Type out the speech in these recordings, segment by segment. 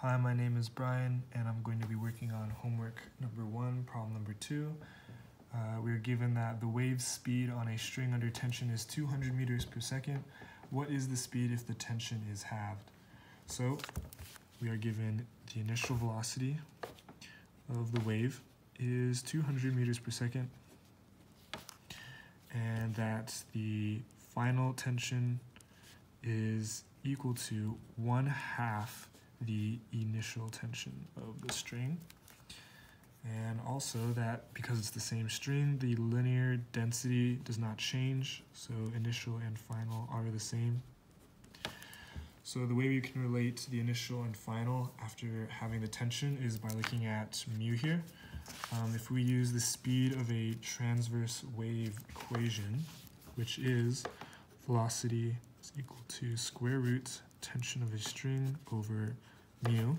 Hi, my name is Brian, and I'm going to be working on homework number 1, problem number 2. We are given that the wave speed on a string under tension is 200 meters per second. What is the speed if the tension is halved? So we are given the initial velocity of the wave is 200 meters per second, and that the final tension is equal to 1/2 the initial tension of the string, and also that because it's the same string, the linear density does not change, so initial and final are the same. So the way we can relate the initial and final after having the tension is by looking at mu here. If we use the speed of a transverse wave equation, which is velocity is equal to square root tension of a string over mu,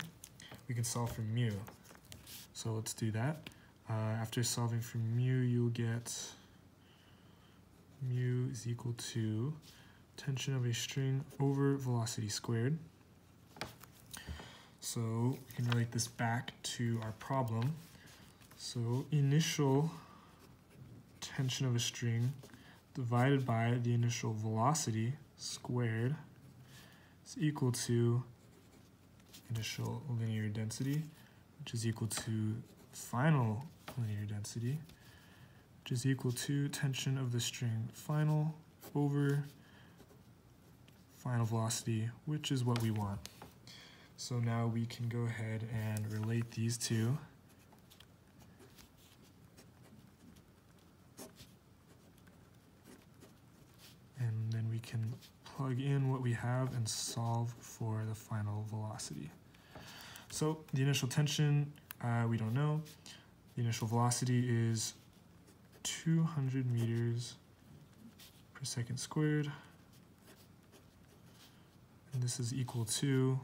we can solve for mu. So let's do that. After solving for mu, you'll get mu is equal to tension of a string over velocity squared. So we can relate this back to our problem. So initial tension of a string divided by the initial velocity squared is equal to initial linear density, which is equal to final linear density, which is equal to tension of the string final over final velocity, which is what we want. So now we can go ahead and relate these two. And then we can plug in what we have and solve for the final velocity. So the initial tension, we don't know. The initial velocity is 200 meters per second squared. And this is equal to,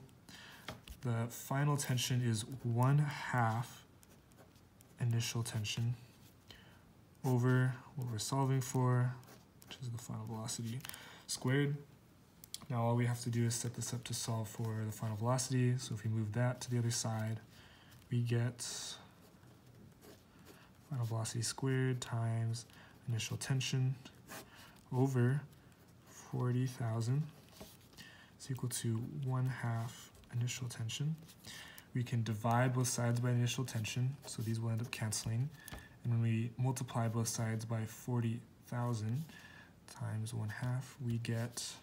the final tension is 1/2 initial tension over what we're solving for, which is the final velocity squared. Now all we have to do is set this up to solve for the final velocity. So if we move that to the other side, we get final velocity squared times initial tension over 40,000 is equal to 1/2 initial tension. We can divide both sides by initial tension, so these will end up canceling. And when we multiply both sides by 40,000 times 1/2, we get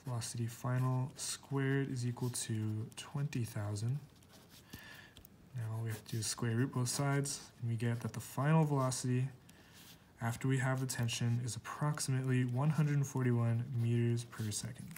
velocity final squared is equal to 20,000. Now all we have to do is square root both sides, and we get that the final velocity after we have the tension is approximately 141 meters per second.